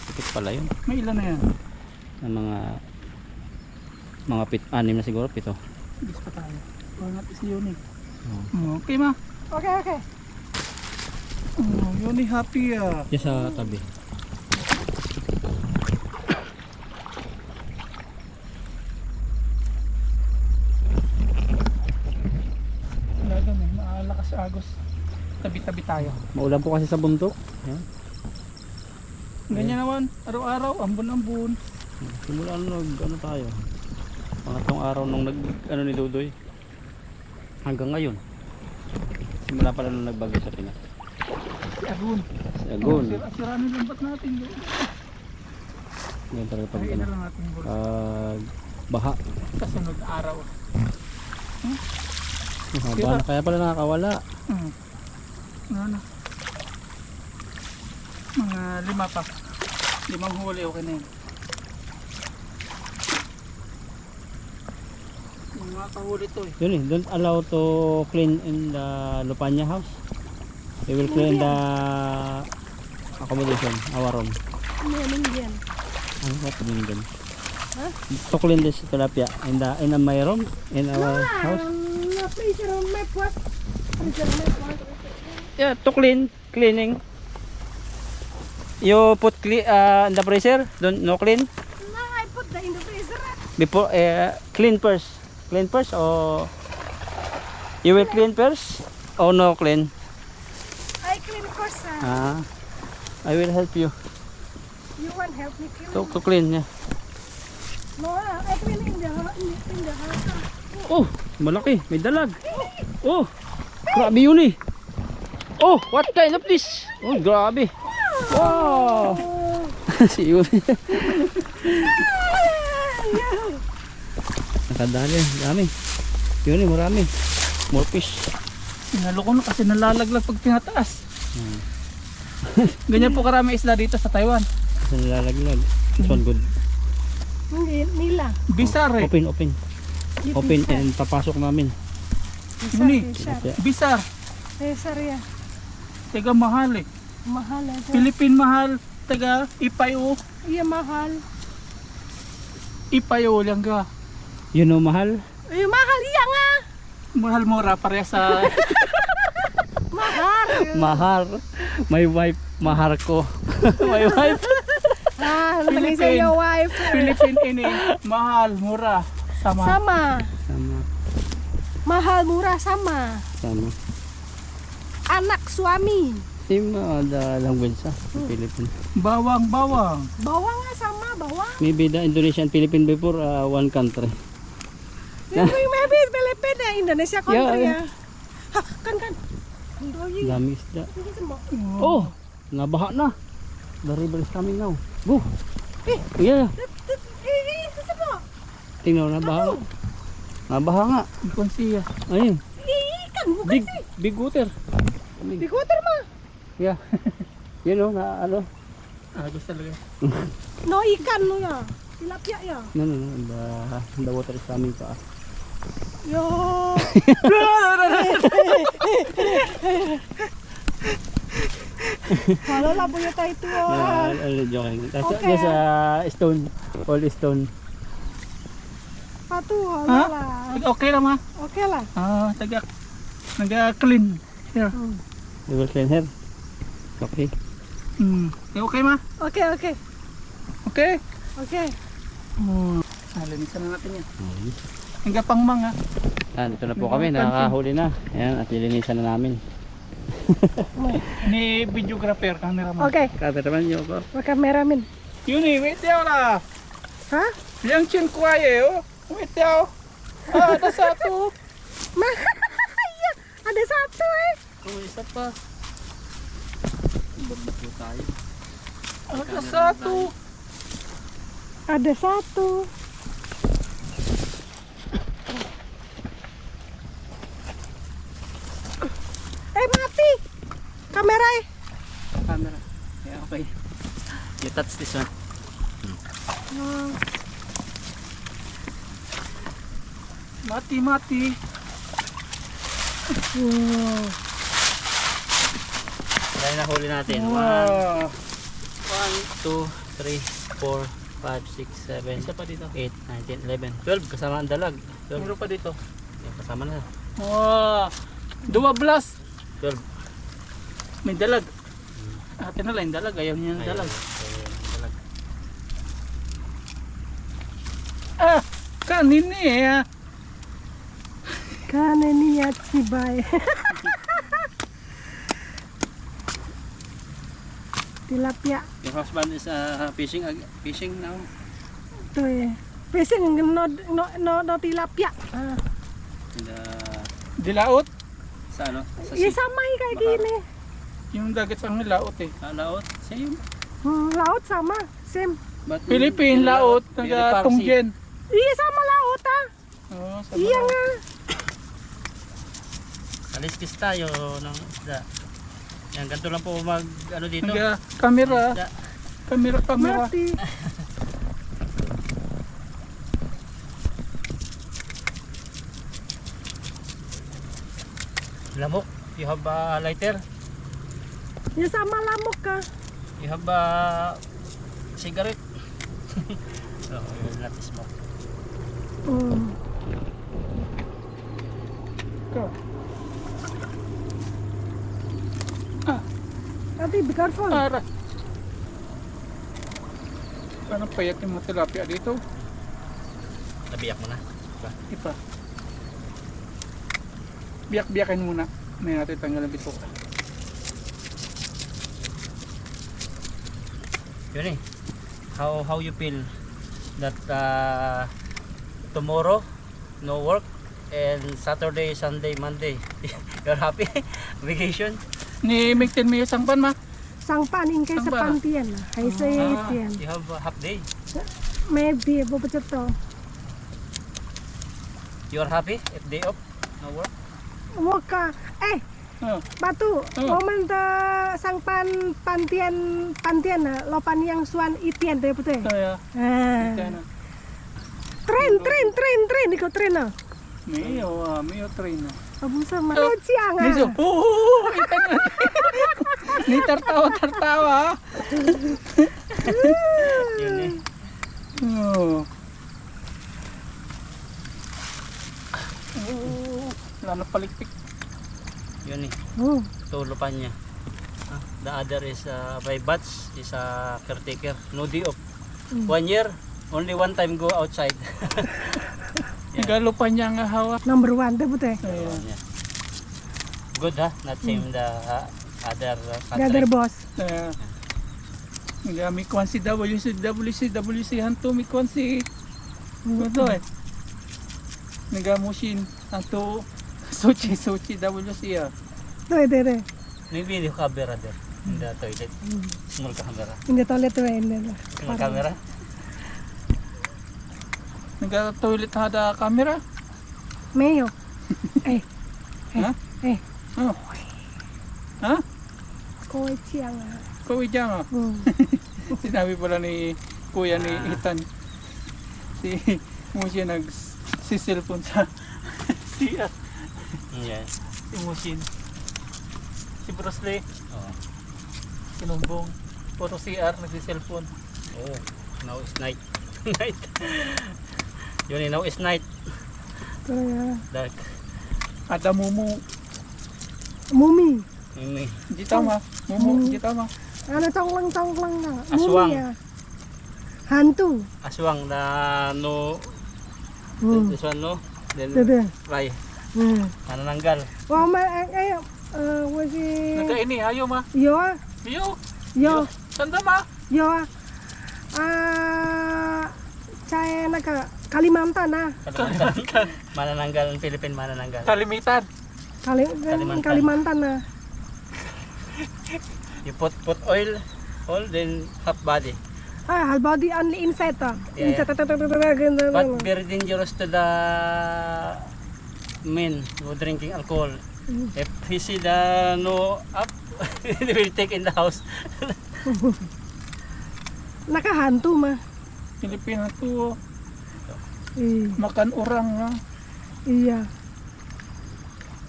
S1: Ito pala yun.
S3: May ilan na yan?
S1: Ng mga anim na siguro, 7.
S3: Bis pa tayo. Wala natin si Yoni.
S1: Oh.
S3: Okay ma?
S2: Okay.
S3: Oh, Yoni happy ah.
S1: Diyan sa tabi.
S3: Wala doon eh. Maalakas agos. Tabi-tabi tayo.
S1: Maulan po kasi sa bundok. Ayan.
S3: Ganyan naman. Araw-araw. Ambon-ambon.
S1: Simula ano tayo. Pangatlong araw nung ni Dudoy. Hanggang ngayon. Simula pala nung nagbagyo sa Pinas.
S3: Si Agun.
S1: Si Agun.
S3: Sira ng lambat natin.
S1: Yan talaga pag
S3: Pagkain
S1: ano.
S3: na lang natin. Bro.
S1: Baha.
S3: Kasunod araw.
S1: Haba na, kaya pala nakakawala.
S3: Ano? Mga 5 pa. 5 huli, okay na yun. Mga kahuli to eh.
S1: Yun eh, don't allow to clean in the Lupanya house. They will clean the accommodation, our room.
S2: Yan.
S1: Ano ba ito din?
S2: Huh?
S1: To clean this tilapia in my room, in our house.
S2: Pleasure on my pot.
S1: Yeah, to cleaning. You put in the freezer, don't no clean
S2: No, I put the in the freezer.
S1: before clean first or you will clean first or no clean.
S2: I clean first.
S1: I will help you
S2: You want help me clean?
S1: to clean. Yeah.
S2: No, I clean in the house.
S1: Oh, malaki. May dalag. Oh, grabe yun eh. Oh, what kind of this? Oh, grabe. Wow. Si Yuni. Nakadali, dami. Yun eh, marami. More fish.
S3: Sinaloko na kasi nalalaglag pag tinataas. Ganyan po karami isla dito sa Taiwan.
S1: Kasi nalalaglag. This one good.
S2: Nila.
S3: Bisar eh.
S1: Open, open. Open and papasok namin.
S3: Yuni.
S2: Besar.
S3: Bisar.
S2: Besar ya.
S3: Taga mahal eh.
S2: Mahal ito.
S3: Philippine mahal. Taga Ipayo.
S2: Iya mahal.
S3: Ipayo lang ka.
S1: You know, mahal?
S2: Iya mahal iya nga.
S3: Mahal mura pareha sa
S2: Mahal.
S1: Mahar. My wife, mahar ko. My wife.
S2: Ah,
S3: Philippine.
S2: sa your wife.
S3: Philippine ini. Mahal, mura. Sama.
S2: Sama.
S1: Sama.
S2: Mahal murah sama.
S1: Sama.
S2: Anak suami.
S1: Same the language sa Philippine.
S3: Bawang, bawang.
S2: Bawang nga sama, bawang.
S1: Maybe the Indonesia and Philippine before one country.
S2: Maybe Philippines ya Indonesia country
S1: Yeah.
S2: ya. Ha, kan. Doyi.
S1: Dami isda.
S2: Ini semua.
S1: Oh, nabaha na. The river is coming now. Go.
S2: Eh,
S1: Yeah.
S2: itu semua.
S1: Tingnan mo, nabaha nga. Nabaha nga.
S3: Ikon siya.
S1: Ayun.
S2: Ikan bukan
S1: Big,
S2: sih.
S1: big water.
S2: Di water mah.
S1: Yeah. Yun o, na ano.
S3: Agos talaga.
S2: No ikan lo ya. Tilapia ya.
S1: No. The water is coming to us.
S2: Yo. Wala lang punya tayo ito.
S1: Joking. That's,
S2: Okay.
S1: that's stone. All stone.
S2: Patu,
S3: Ha?
S2: wala lah.
S3: Okay lang ma.
S2: Oke lah.
S3: Ah, taga naga-clean. Here.
S1: We will clean here. Okay.
S3: Okay ma?
S2: Oke.
S3: Okay.
S2: Oke.
S3: Linisan na natin yan. Hanggang pang mga.
S1: Dito na po kami. Nakakahuli na. Ayan, at lilinisan na namin.
S3: Ni videographer, cameraman.
S2: Oke.
S1: Cameraman nyo ko.
S2: Kameramen.
S3: Yun eh, wait daw lah.
S2: Ha?
S3: Yang chin kuwaye oh. Wait daw. Ah, ada satu.
S2: Iya, ada satu eh.
S1: Oh, isa pa. Babak po tayo.
S3: Ada satu.
S2: Ada satu. Mati. Kamera eh.
S1: Camera. Yeah, okay. You touch this one.
S3: Mati.
S1: Kaya nahuli natin. 1,
S3: Wah.
S1: 2, 3, 4, 5, 6, 7,
S3: Isa pa dito.
S1: 8, 9, 10, 11. 12 kasama ang dalag. 12.
S3: Meron pa dito.
S1: Yan, kasama na.
S3: Wah. 12.
S1: 12.
S3: May dalag. Atin na lang yung dalag. Ayaw niya ng dalag.
S1: Dalag.
S3: Ah, kanin eh.
S2: Kanan niya sibay. Tilapia.
S1: Your husband is fishing now.
S2: Ito eh. Fishing no tilapia. Ah.
S1: In the,
S3: Dilaot.
S1: sa ano? Sa
S2: Iya
S1: sea.
S2: sama kayak gini.
S3: Yung dagat sa laot eh.
S1: Laot. Same.
S2: Laut sama, same.
S1: But
S3: Philippine laot. Taga Tongjen.
S2: Iya sama laut ah.
S3: Oh, sa
S2: Iya
S3: laot.
S2: nga.
S1: Aliskis tayo ng isda. Yan, ganito lang po mag ano dito.
S3: Taga kamera.
S1: Isda.
S3: Kamera.
S2: Mati.
S1: Lamok. You have a lighter?
S2: Iya sama lamok ka.
S1: You have a cigarette? So, we will not smoke.
S2: Ate, be careful.
S3: Ara. Paano payat yung mga tilapia dito?
S1: Nabiyak mo na.
S3: Ipa. Biyak-biyakin muna. May natin tanggal ang bito.
S1: Yun eh. How you feel that tomorrow no work? and Saturday, Sunday, Monday. You're happy? Vacation?
S3: Ni Mingten mo yung sangpan ma?
S2: 上半应该是半天了，还是一点
S1: You have a half day.
S2: ？Maybe 我不知道。
S1: You're happy if day off? No work?
S2: 我讲，哎，
S3: Oh.
S2: Batu，我们的上班半天了，老板娘算一天，对不对？
S3: Kaya,
S2: 嗯。train，你个 train 啊？
S3: Mayo train na.
S2: 不是吗？都这样
S3: Niso,
S2: 啊？
S3: Ni tartawa.
S1: Yun eh.
S3: Oh. Lalo palikpik.
S1: Yun eh.
S2: Oh.
S1: Tulupan niya. The other is by batch is a caretaker. No day off. 1 year, only one time go outside.
S3: Igalo pa niya nga hawa.
S2: Number 1，对不对？
S1: Yeah. Good ha? Not same the other
S2: The other
S1: country.
S2: boss。
S3: Nga mi kwan si WC hanto mi kwan si Ito eh. Nagamushin hanto Sochi WC ah.
S2: 对对对，
S1: Maybe the camera there in the toilet. Small camera.
S2: 你的 toilet 对，你的。
S1: Small camera?
S3: Nagka-toilet hada camera?
S2: 没有。哎
S3: Ha?
S2: 哎，
S3: Oh. Ha?
S2: 各位这样啊。
S3: Kuwi dyan ah.
S2: 嗯。
S3: Sinabi pala ni Kuya ni Ethan. Mo siya si cellphone sa CR.
S1: Yeah.
S3: Si Mushin. Si Bruce Lee.
S1: Oh.
S3: Sinumbong. Puro CR nagsi-cellphone.
S1: Oh. Now it's night. Night. Yun eh, now it's night.
S2: 对啊。
S1: Dark.
S3: Ada Mumu.
S2: Mumi。
S1: Yun eh.
S3: Di tama. Mumu, di tama.
S2: Ano conglang na.
S1: Aswang.
S2: Mumi ah. Hantu.
S1: Aswang na no.
S2: Hmm.
S1: This one no. Then
S2: 对对。
S1: fly.
S2: 嗯。
S1: Manananggal.
S2: 我们我是
S3: Nagkaini, ayaw ma.
S2: 有啊
S3: Ayaw.
S2: 有
S3: Sanda ma.
S2: 有啊在那个Kalimantan啊
S1: Manananggal, Philippine manananggal.
S3: Kalimitan.
S1: Kalimantan.
S2: Kalimantan ah
S1: You put oil, then half body.
S2: whole body only inside ah
S1: Yeah, yeah.
S2: inside
S1: But very dangerous to the men who drinking alcohol. If he see the no up, they will take in the house.
S2: nakahantu mah
S3: Pilipina to.
S2: iya
S3: Makan orang na.
S2: iya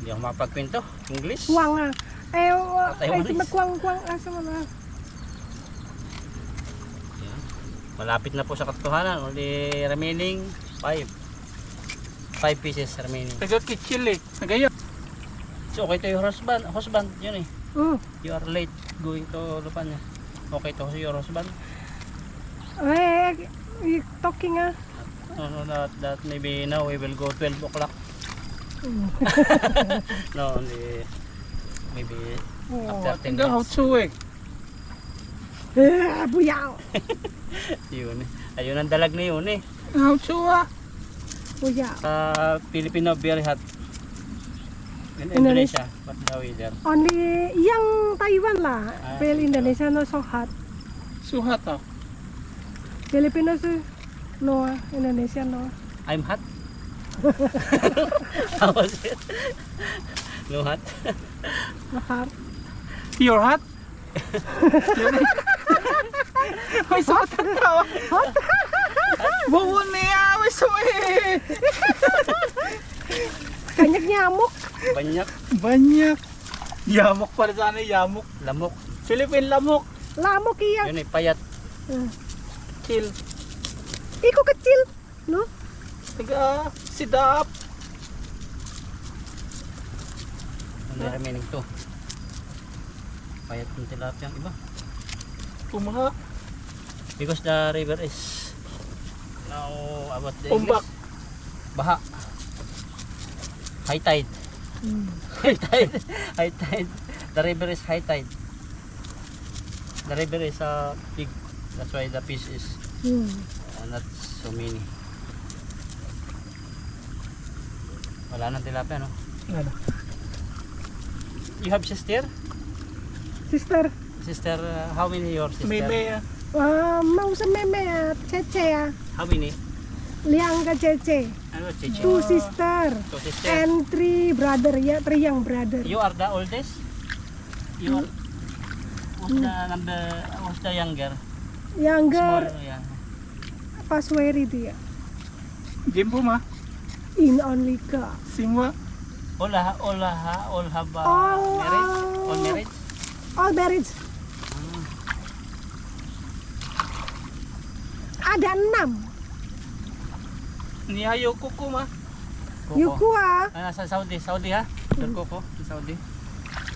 S1: Hindi ako makapagkwento. English.
S2: kuang ah
S1: Taiwanese.
S2: si kuang asa mana
S1: Malapit na po sa katotohanan. Only remaining 5 pieces remaining.
S3: Taga-kitchil eh. Nagayo.
S1: So okay to your husband, yun eh. You are late going to Lupanya. Okay to your husband?
S2: you talking ah
S1: No, that maybe now we will go 12 o'clock. No, only maybe after 10
S3: Taga how
S1: minutes.
S3: to eh.
S2: 不要
S1: Yun eh. Ayun ang dalag na yun eh.
S3: How to ah.
S2: 不要
S1: Sa Filipino, very hot. In
S2: Indonesia.
S1: Indonesia, what the weather?
S2: only yang Taiwan lah Pel Indonesia no so hot
S3: Suhat ah.
S2: Filipinos no Indonesia no
S1: I'm hot. How was it? No hot?
S2: no hot
S3: You're hot? May suot ang tawa. Hot? Buwan niya. May suot eh.
S2: banyak nyamuk
S1: Banyak.
S3: Banyak. Yamok pala sana yamuk.
S1: Lamok.
S3: Philippine lamok.
S2: lamuk iya
S1: Yun eh, payat.
S3: Kill.
S2: iko kecil no
S3: Taga sidap.
S1: Only remaining 2. Payat ng tilapia ang iba.
S3: Kumaha.
S1: Because the river is now about the
S3: Umbak.
S1: English. Baha. High tide. High tide. High tide. The river is high tide. The river is big. That's why the fish is not so many. Wala nang tilapia, no?
S3: Ano?
S1: You have sister?
S2: Sister,
S1: Sister, how many your sister?
S3: May
S2: mau sa meme Cece ya.
S1: How many?
S2: Liang ka Cece.
S1: Ano, Chichi?
S2: Two sister.
S1: Two sister.
S2: And three brother ya, three young brother.
S1: You are the oldest? You are... Who's the number... Who's the younger?
S2: Younger,
S1: Small, yeah.
S2: Pasweri dia.
S3: Jimbo ma.
S2: In only ka.
S3: Simwa.
S1: All have
S2: All,
S1: marriage? All marriage?
S2: All married. Ada 6.
S3: Ni ayo kuku ma.
S1: Coco.
S2: Yuku ah.
S1: Nasa Saudi. Saudi ha? Your Coco? In Saudi?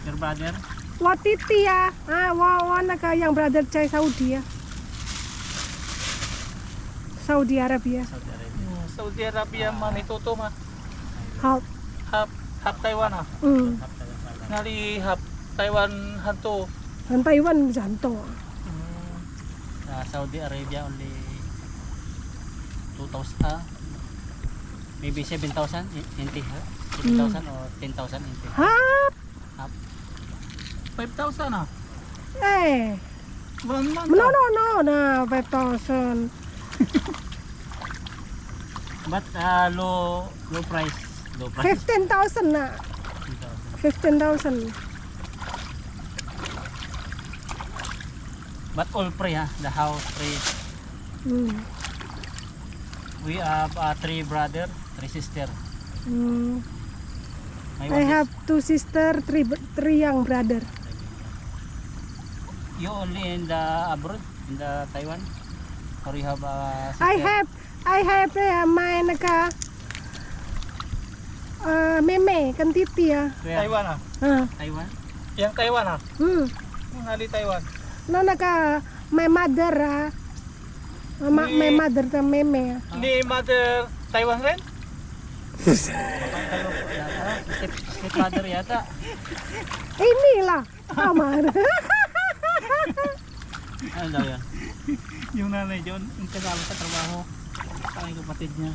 S1: Your brother?
S2: Watiti ya. Wana ka yang brother chay Saudi ya. Saudi Arabia.
S1: Saudi Arabia.
S3: Saudi Arabia ma ni Toto ma.
S2: Half.
S3: Hap Taiwan ah. Ngali hap Taiwan hanto.
S2: Dan Taiwan jantung.
S1: Saudi Arabia only 2,000 maybe 7,000 NT 7,000 or 10,000 NT.
S2: Half.
S3: 5,000 ah.
S2: Eh.
S3: 1 month.
S2: No. Nah, 5,000.
S1: But low price.
S2: 15,000 na. 15,000.
S1: But all free ha, the house free. We have 3 brother, 3 sister. My
S2: I
S1: one
S2: have 2 sister, 3 young brother.
S1: You only in the abroad, in the Taiwan, or you have a sister?
S2: I have my naka meme kan titi ya.
S1: Where?
S3: Taiwan ah.
S1: Taiwan.
S3: Yang Taiwan ah. Ngali Taiwan.
S2: No naka my mother my mother ta meme.
S3: Ni mother Taiwan rin?
S1: Step brother yata.
S2: Inilah Amar.
S1: Ano daw yan?
S3: Yung nanay John.
S1: Yung kasama sa trabaho, ang kapatid niya.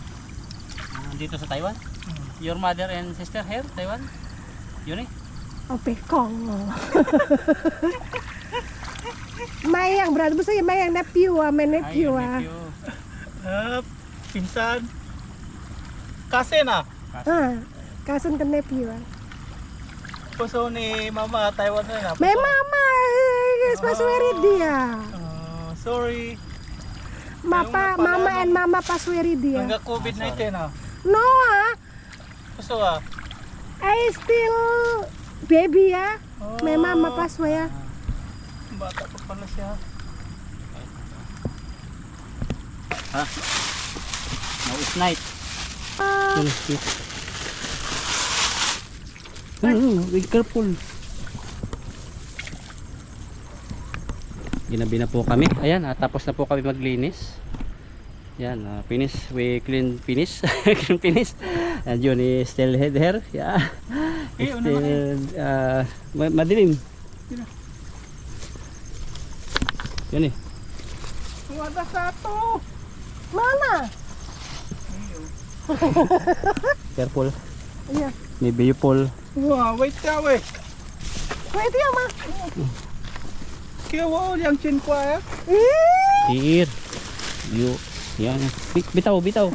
S1: Dito sa Taiwan? Your mother and sister here, Taiwan? Yun eh?
S2: Pekong. May yang brother, basta may yang nephew my nephew
S1: Ay,
S3: Pinsan. Kasen ah.
S2: Kasan kan nephew
S3: Puso ni mama Taiwan rin ah.
S2: May mama, pasweri dia.
S3: Sorry.
S2: Mama and mama pasweri dia.
S3: Hanggang COVID-19 ah.
S2: No
S3: Puso ah.
S2: I still baby ya. May mama paswa ya.
S3: Bata pa pala siya.
S1: Ha? Now it's night. Be careful. Ginabi na po kami. Ayan, tapos na po kami maglinis. Yan, finish. We clean finish. Clean finish. And yun is still head here. Yeah. It's still madilim. Yun eh.
S3: Wala sa to.
S2: Mana?
S1: Careful.
S2: Iya.
S1: Maybe you fall.
S3: Wah, wait ka weh.
S2: Wait ya ma.
S3: Kaya wow, yang chin kwa eh.
S1: Here. You. Yan. Bitaw. Bitaw.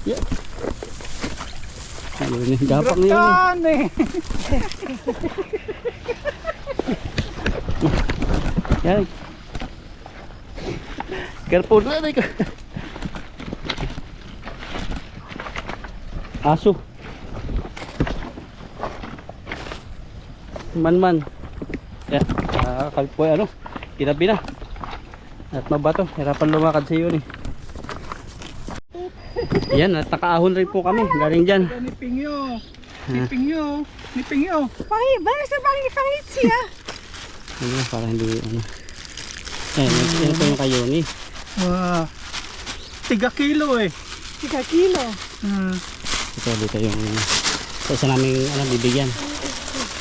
S1: Yeah. Ayun eh. Gapak na yun.
S3: Grakan eh.
S1: Yan. Careful na. Aso. Man. Yan. Kalpoy ano. Kinabi na. At mabato. Hirapan lumakad sa iyo ni. Yan. At nakaahon rin po kami. Galing dyan.
S3: Niping nyo.
S2: Balik sa pangit siya.
S1: Ano, para hindi ano. Yan po yung kayo ni.
S3: Wah. 3 kilo eh.
S2: 3 kilo.
S1: Dito yung isa namin bibigyan.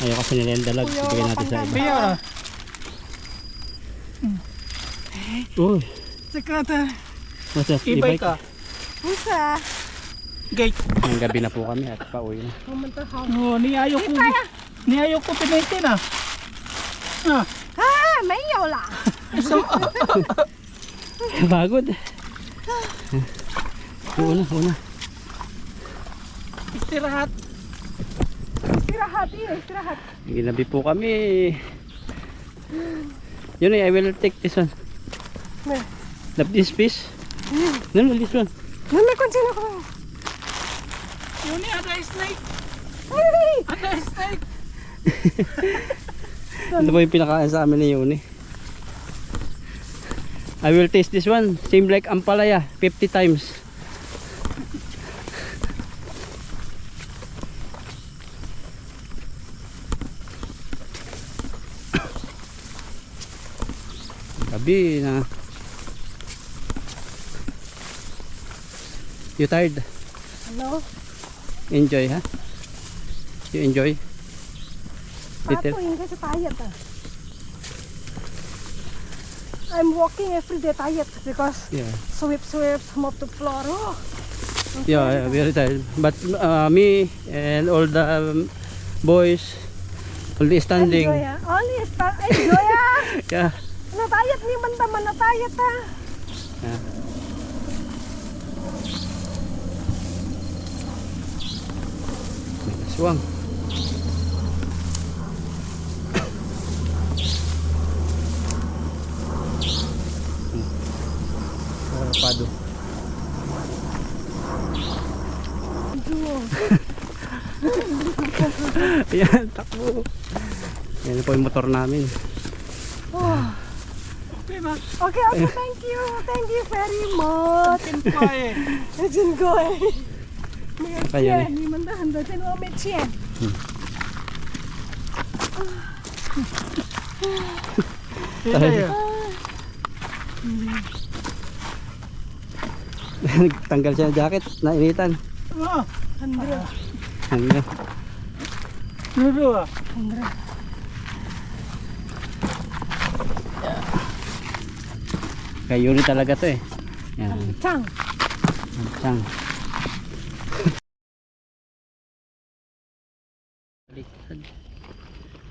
S1: Ayaw kasi nila yung dalag. Bibigyan natin sa iba.
S3: Biya.
S1: Uy.
S3: Sekata.
S1: What's that?
S3: E-bike ka.
S2: Unsa?
S3: Gate.
S1: Ang gabi na po kami at pauwi na.
S2: Pumunta ako.
S3: Oh, niayo ko pinaitin ah. Ah,
S2: Ah, mayo lang.
S3: so,
S1: Pagod. Una.
S3: istirahat.
S2: Istirahat eh, istirahat.
S1: Ginabi po kami. Yun I will take this one.
S2: Ne.
S1: This fish. No, this one.
S2: Nanakonsin ako.
S3: Yun ni ada snake.
S2: Ay!
S3: Ada snake.
S1: Ito po yung pinakain sa amin ni Yuni. I will taste this one. Same like ampalaya, 50 times. Gabi na. You tired?
S2: Hello?
S1: Enjoy, ha? You enjoy?
S2: Pato, hindi kasi tired ah. I'm walking every day tired because
S1: Yeah.
S2: sweep, mop the floor. Oh.
S1: Yeah, very tired. But me and all the boys only standing.
S2: Enjoy ah. Only enjoy ah.
S1: Yeah.
S2: Natayat ni man naman natayat ah.
S1: Yeah. May aswang. Pado. Ayan, takbo. Yan po yung motor namin.
S2: Oh.
S3: Okay na.
S2: Okay, thank you. Thank you very much.
S3: Kinpae.
S2: Let's go eh.
S1: Kaya ni.
S2: 你们的很多钱我没钱。
S3: Tayo.
S1: Tanggal siya ng jacket, nainitan.
S3: Ah,
S2: 100.
S1: Ano?
S3: nudo ah.
S2: 100.
S1: Kay Yuri talaga to eh. Yan.
S2: Chang.
S1: Sang.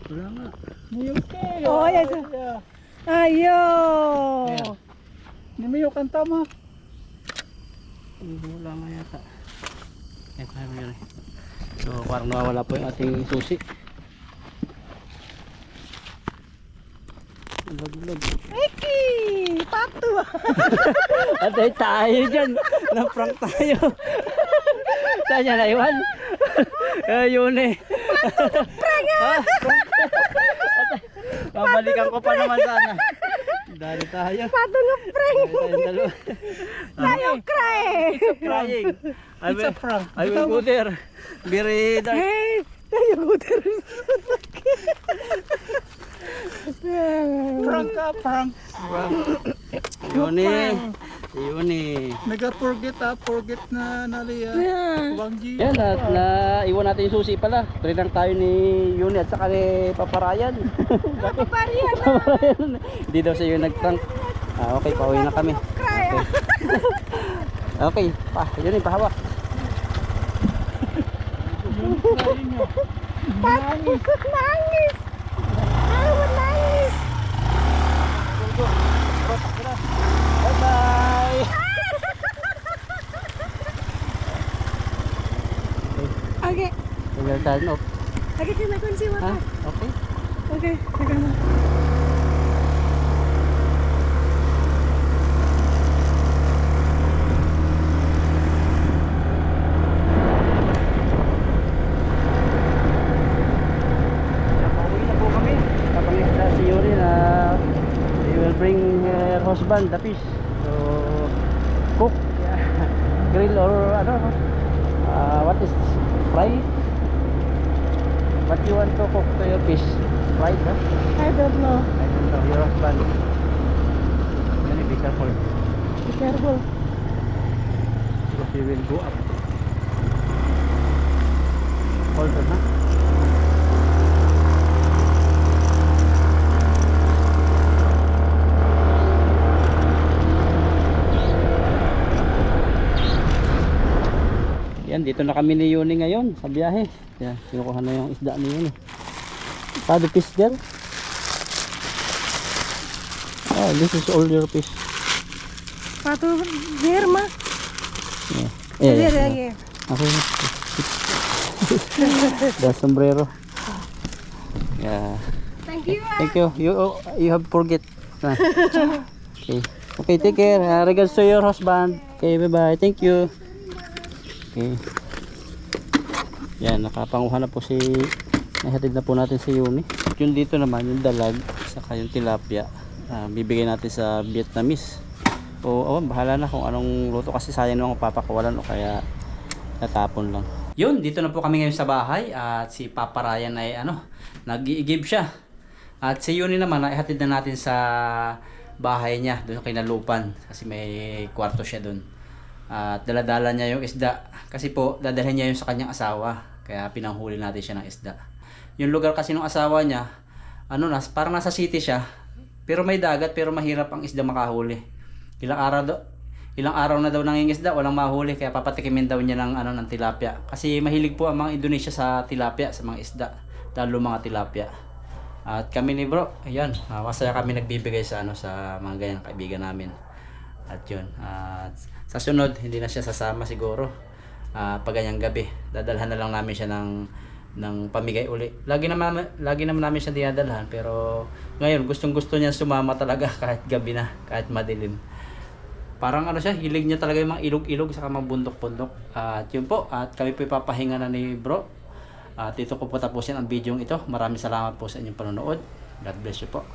S1: Wala nga.
S3: Niyuki.
S2: Oh, yes. Ayo.
S3: Ni Mayo kanta ma.
S1: Wala nga yata. Eh, kaya mo yun eh. So, parang nawawala po yung ating susi. Log.
S2: Eki, pato.
S1: Atay tayo dyan. Na-prank tayo. Saan niya naiwan? Yun eh. Prank ah! Babalikan ko pa naman sana. Dali tayo.
S2: Pato nga prank.
S1: Dali tayong dalawa.
S2: Tayo cry.
S1: Crying.
S3: It's a prank.
S1: I will go there. Very dark.
S2: Hey, tayo guter.
S3: Prank ka, prank.
S1: Yun eh. Yun eh.
S3: Forget na naliya. Wangji.
S1: Yan at naiwan natin yung susi pala. Trinang tayo ni Yuni at saka ni Paparayan.
S2: Paparian.
S1: Paparayan. Hindi daw siya yung nag-prank. Okay, pauwi na kami.
S2: Cry.
S1: Okay, Yuni, pahawak.
S2: Nangis. Ayaw nangis.
S1: Bye-bye.
S2: Okay.
S1: Tinggal turn off.
S2: Lagi sila kunci
S1: Ha?
S2: mata.
S1: Okay.
S2: Okay, teka na.
S1: Pauwi na po kami. Kapangisda si Yuri na he will bring her husband the fish. So, cook. Grill or ano. What is fry? What you want to cook to your fish? Fried, huh?
S2: I don't know.
S1: I don't know. Your husband. Yuri, be careful.
S2: Be careful.
S1: Because we will go up. Hold on, ha? Dito na kami ni Yuni ngayon sa biyahe. Yan, kinukuha na yung isda ni Yuni. Pado fish girl. Oh, this is all your fish.
S2: Pato, there ma.
S1: Yeah.
S2: There.
S1: Okay. The sombrero. Yeah.
S2: Thank you.
S1: Thank you. You have forget. Ah. Okay. Okay, take care. Regards to your husband. Okay, bye-bye. Thank you. Okay. Yan, nakapanguha na po si nahatid na po natin si Yumi. Yung dito naman, yung dalag, saka yung tilapia. Bibigay natin sa Vietnamese. O, bahala na kung anong luto kasi sayang naman kung papakawalan o kaya tatapon lang. Yun, dito na po kami ngayon sa bahay at si Papa Ryan ay nag-i-give siya. At si Yuni naman, ihatid na natin sa bahay niya, doon kay Nalupan kasi may kwarto siya doon. At daladala niya yung isda kasi po dadalhin niya yung sa kanyang asawa, kaya pinanghuli natin siya ng isda. Yung lugar kasi ng asawa niya, parang nasa city siya, pero may dagat pero mahirap ang isda makahuli. Ilang araw na daw nangingisda, walang mahuli, kaya papatikimin daw niya ng tilapia. Kasi mahilig po ang mga Indonesia sa tilapia, sa mga isda, lalo mga tilapia. At kami ni bro, ayan, masaya kami nagbibigay sa sa mga ganyan kaibigan namin. At yun, sa sunod hindi na siya sasama siguro. Pag ganyang gabi, dadalhan na lang namin siya ng pamigay uli. Lagi naman namin siya dinadalhan, pero ngayon gustong-gusto niya sumama talaga kahit gabi na, kahit madilim. Parang siya, hilig niya talaga yung mga ilog-ilog sa mga bundok-bundok. At yun po, at kami po ipapahinga na ni bro. At dito ko po tapusin ang video ito. Maraming salamat po sa inyong panonood. God bless you po.